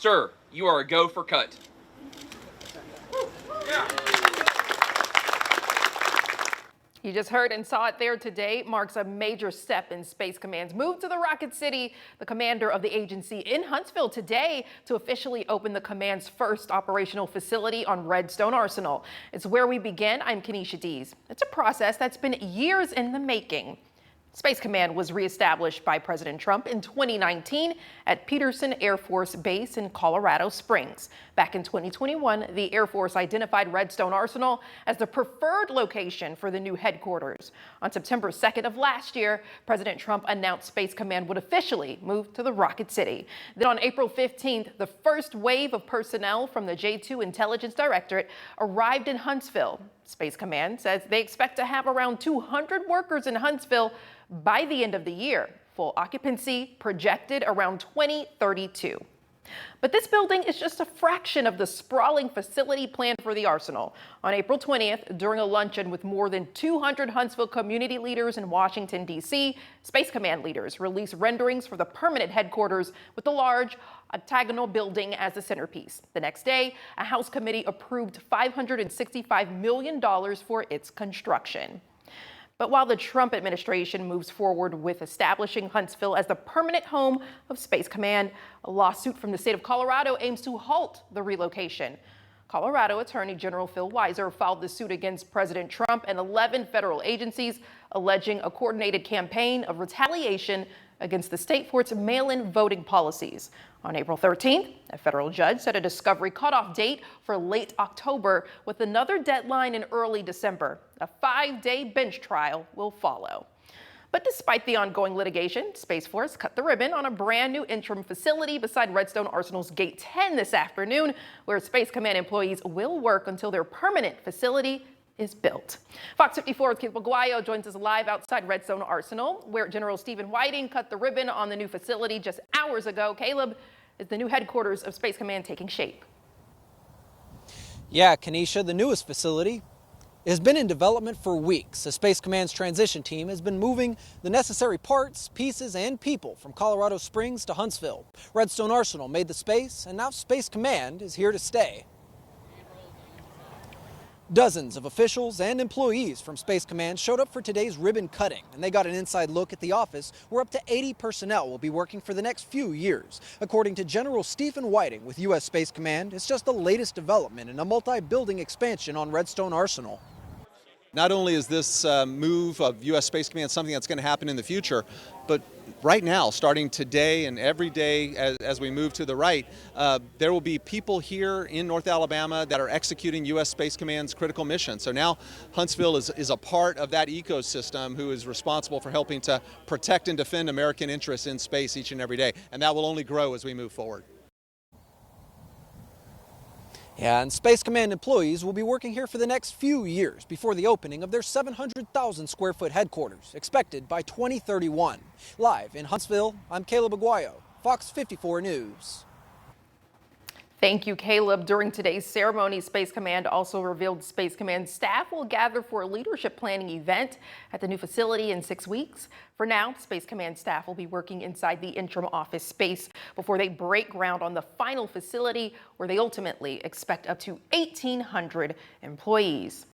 Sir, you are a go for cut. You just heard and saw it there. Today marks a major step in Space Command's move to the Rocket City. The commander of the agency in Huntsville today to officially open the command's first operational facility on Redstone Arsenal. It's where we begin. I'm Kenesha Dees. It's a process that's been years in the making. Space Command was reestablished by President Trump in 2019 at Peterson Air Force Base in Colorado Springs. Back in 2021, the Air Force identified Redstone Arsenal as the preferred location for the new headquarters. On September 2nd of last year, President Trump announced Space Command would officially move to the Rocket City. Then on April 15th, the first wave of personnel from the J2 Intelligence Directorate arrived in Huntsville. Space Command says they expect to have around 200 workers in Huntsville by the end of the year. Full occupancy projected around 2032. But this building is just a fraction of the sprawling facility planned for the Arsenal. On April 20th, during a luncheon with more than 200 Huntsville community leaders in Washington, D.C., Space Command leaders released renderings for the permanent headquarters with the large octagonal building as the centerpiece. The next day, a House committee approved $565 million for its construction. But while the Trump administration moves forward with establishing Huntsville as the permanent home of Space Command, a lawsuit from the state of Colorado aims to halt the relocation. Colorado Attorney General Phil Weiser filed the suit against President Trump and 11 federal agencies, alleging a coordinated campaign of retaliation against the state for its mail-in voting policies. On April 13th, a federal judge set a discovery cutoff date for late October, with another deadline in early December. A 5-day bench trial will follow. But despite the ongoing litigation, Space Force cut the ribbon on a brand new interim facility beside Redstone Arsenal's Gate 10 this afternoon, where Space Command employees will work until their permanent facility is built. Fox 54's Caleb Aguayo joins us live outside Redstone Arsenal, where General Stephen Whiting cut the ribbon on the new facility just hours ago. Caleb, is the new headquarters of Space Command taking shape? Yeah, Kenesha, the newest facility has been in development for weeks. The Space Command's transition team has been moving the necessary parts, pieces, and people from Colorado Springs to Huntsville. Redstone Arsenal made the space, and now Space Command is here to stay. Dozens of officials and employees from Space Command showed up for today's ribbon cutting, and they got an inside look at the office where up to 80 personnel will be working for the next few years. According to General Stephen Whiting with U.S. Space Command, it's just the latest development in a multi-building expansion on Redstone Arsenal. Not only is this move of U.S. Space Command something that's going to happen in the future, but right now, starting today and every day as we move to the right, there will be people here in North Alabama that are executing U.S. Space Command's critical mission. So now Huntsville is a part of that ecosystem who is responsible for helping to protect and defend American interests in space each and every day. And that will only grow as we move forward. Yeah, and Space Command employees will be working here for the next few years before the opening of their 700,000 square foot headquarters, expected by 2031. Live in Huntsville, I'm Caleb Aguayo, Fox 54 News. Thank you, Caleb. During today's ceremony, Space Command also revealed Space Command staff will gather for a leadership planning event at the new facility in 6 weeks. For now, Space Command staff will be working inside the interim office space before they break ground on the final facility, where they ultimately expect up to 1,800 employees.